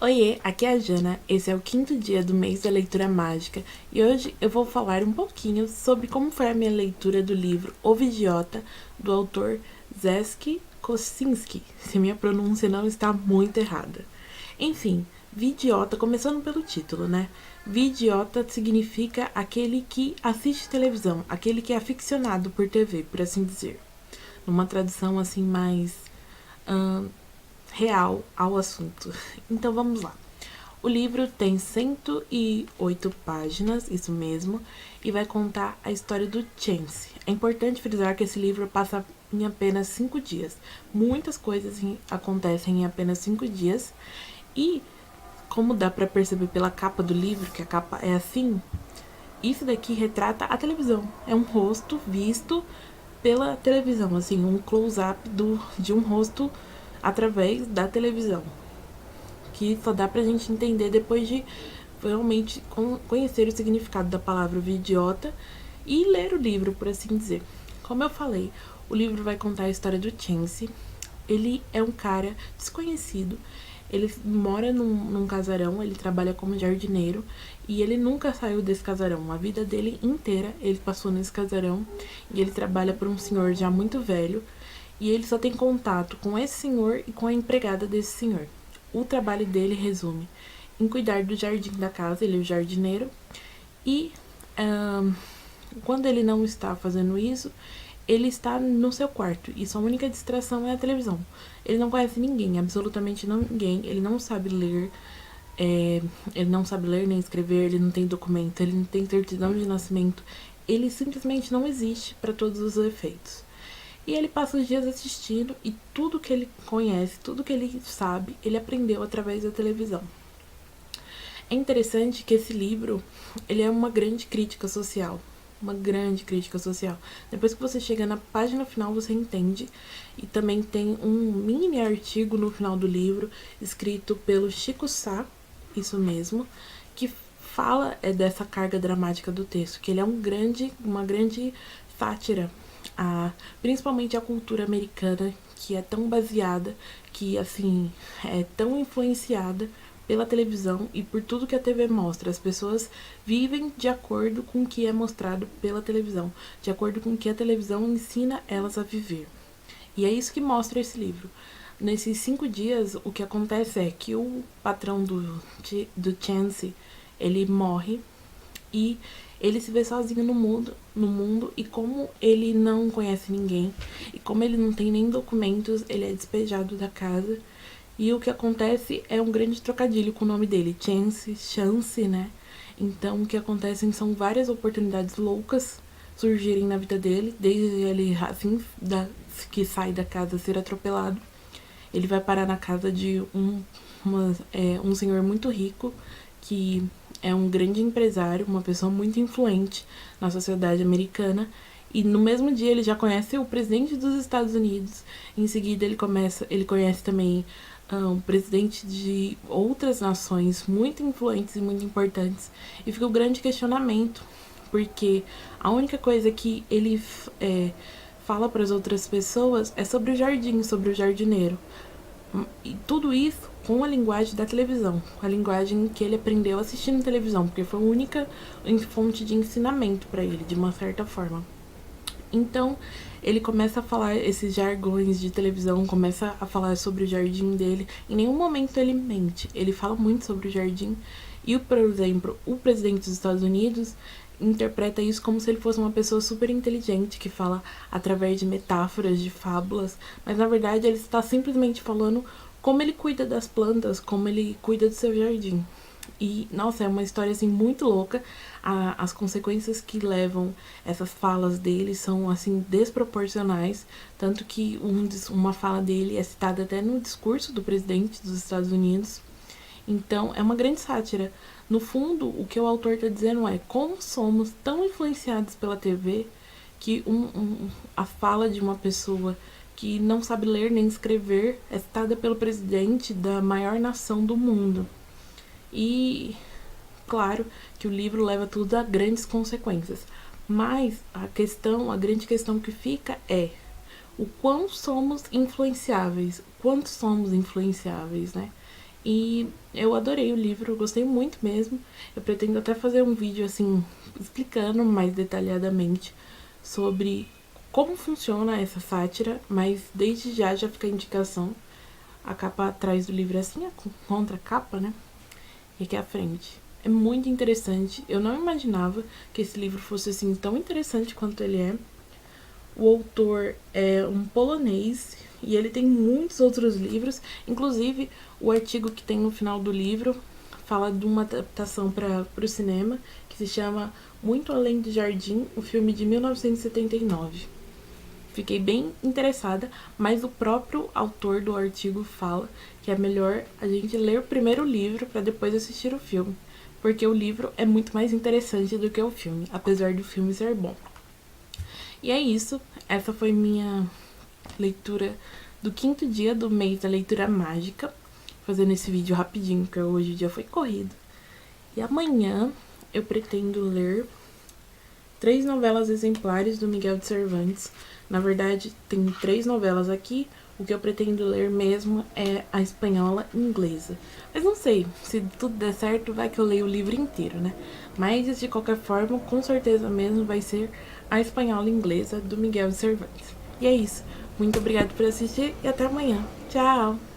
Oiê, aqui é a Jana, esse é o quinto dia do mês da leitura mágica e hoje eu vou falar um pouquinho sobre como foi a minha leitura do livro O Vigiota, do autor Zeski Kosinski, se minha pronúncia não está muito errada. Enfim, Vigiota, começando pelo título, né? Vigiota significa aquele que assiste televisão, aquele que é aficionado por TV, por assim dizer. Numa tradução assim mais real ao assunto. Então vamos lá. O livro tem 108 páginas, isso mesmo, e vai contar a história do Chance. É importante frisar que esse livro passa em apenas 5 dias. Muitas coisas acontecem em apenas 5 dias. E, como dá para perceber pela capa do livro, que a capa é assim, isso daqui retrata a televisão. É um rosto visto pela televisão, assim, um close-up de um rosto através da televisão, que só dá pra gente entender depois de realmente conhecer o significado da palavra idiota e ler o livro, por assim dizer. Como eu falei, o livro vai contar a história do Chance. Ele é um cara desconhecido. Ele mora num casarão, ele trabalha como jardineiro e ele nunca saiu desse casarão. A vida dele inteira ele passou nesse casarão e ele trabalha para um senhor já muito velho e ele só tem contato com esse senhor e com a empregada desse senhor. O trabalho dele resume em cuidar do jardim da casa, ele é o jardineiro, e quando ele não está fazendo isso, ele está no seu quarto e sua única distração é a televisão. Ele não conhece ninguém, absolutamente ninguém, ele não sabe ler, ele não sabe ler nem escrever, ele não tem documento, ele não tem certidão de nascimento, ele simplesmente não existe para todos os efeitos. E ele passa os dias assistindo e tudo que ele conhece, tudo que ele sabe, ele aprendeu através da televisão. É interessante que esse livro, ele é uma grande crítica social. Uma grande crítica social. Depois que você chega na página final, você entende. E também tem um mini artigo no final do livro, escrito pelo Chico Sá, isso mesmo, que fala dessa carga dramática do texto, que ele é uma grande sátira principalmente a cultura americana, que é tão baseada, que assim é tão influenciada pela televisão e por tudo que a TV mostra. As pessoas vivem de acordo com o que é mostrado pela televisão, de acordo com o que a televisão ensina elas a viver. E é isso que mostra esse livro. Nesses 5 dias, o que acontece é que o patrão do Chance, ele morre e ele se vê sozinho no mundo, e como ele não conhece ninguém, e como ele não tem nem documentos, ele é despejado da casa. E o que acontece é um grande trocadilho com o nome dele, Chance, né? Então o que acontece são várias oportunidades loucas surgirem na vida dele, desde ele assim que sai da casa ser atropelado. Ele vai parar na casa de um senhor muito rico, que é um grande empresário, uma pessoa muito influente na sociedade americana. E no mesmo dia ele já conhece o presidente dos Estados Unidos. Em seguida ele conhece também o presidente de outras nações muito influentes e muito importantes. E fica o grande questionamento, porque a única coisa que ele fala para as outras pessoas é sobre o jardim, sobre o jardineiro. E tudo isso com a linguagem da televisão, com a linguagem que ele aprendeu assistindo televisão, porque foi a única fonte de ensinamento para ele, de uma certa forma. Então, ele começa a falar esses jargões de televisão, começa a falar sobre o jardim dele. Em nenhum momento ele mente, ele fala muito sobre o jardim. E, por exemplo, o presidente dos Estados Unidos interpreta isso como se ele fosse uma pessoa super inteligente, que fala através de metáforas, de fábulas, mas na verdade ele está simplesmente falando como ele cuida das plantas, como ele cuida do seu jardim. E, nossa, é uma história assim muito louca. As consequências que levam essas falas dele são assim desproporcionais, tanto que uma fala dele é citada até no discurso do presidente dos Estados Unidos. Então, é uma grande sátira. No fundo, o que o autor está dizendo é como somos tão influenciados pela TV que a fala de uma pessoa que não sabe ler nem escrever é citada pelo presidente da maior nação do mundo. E, claro, que o livro leva tudo a grandes consequências. Mas a grande questão que fica é o quanto somos influenciáveis, né? E eu adorei o livro, gostei muito mesmo. Eu pretendo até fazer um vídeo assim, explicando mais detalhadamente sobre como funciona essa sátira, mas desde já fica a indicação. A capa atrás do livro é assim, a contra-capa, né? E aqui à frente. É muito interessante. Eu não imaginava que esse livro fosse assim tão interessante quanto ele é. O autor é um polonês e ele tem muitos outros livros, inclusive o artigo que tem no final do livro fala de uma adaptação para o cinema que se chama Muito Além do Jardim, o filme de 1979. Fiquei bem interessada, mas o próprio autor do artigo fala que é melhor a gente ler primeiro o livro para depois assistir o filme, porque o livro é muito mais interessante do que o filme, apesar do filme ser bom. E é isso, essa foi minha leitura do 5º dia do mês da leitura mágica, fazendo esse vídeo rapidinho, porque hoje o dia foi corrido. E amanhã eu pretendo ler 3 novelas exemplares do Miguel de Cervantes. Na verdade, tem 3 novelas aqui. O que eu pretendo ler mesmo é a espanhola e inglesa. Mas não sei, se tudo der certo, vai que eu leio o livro inteiro, né? Mas, de qualquer forma, com certeza mesmo vai ser a espanhola e inglesa do Miguel de Cervantes. E é isso. Muito obrigada por assistir e até amanhã. Tchau!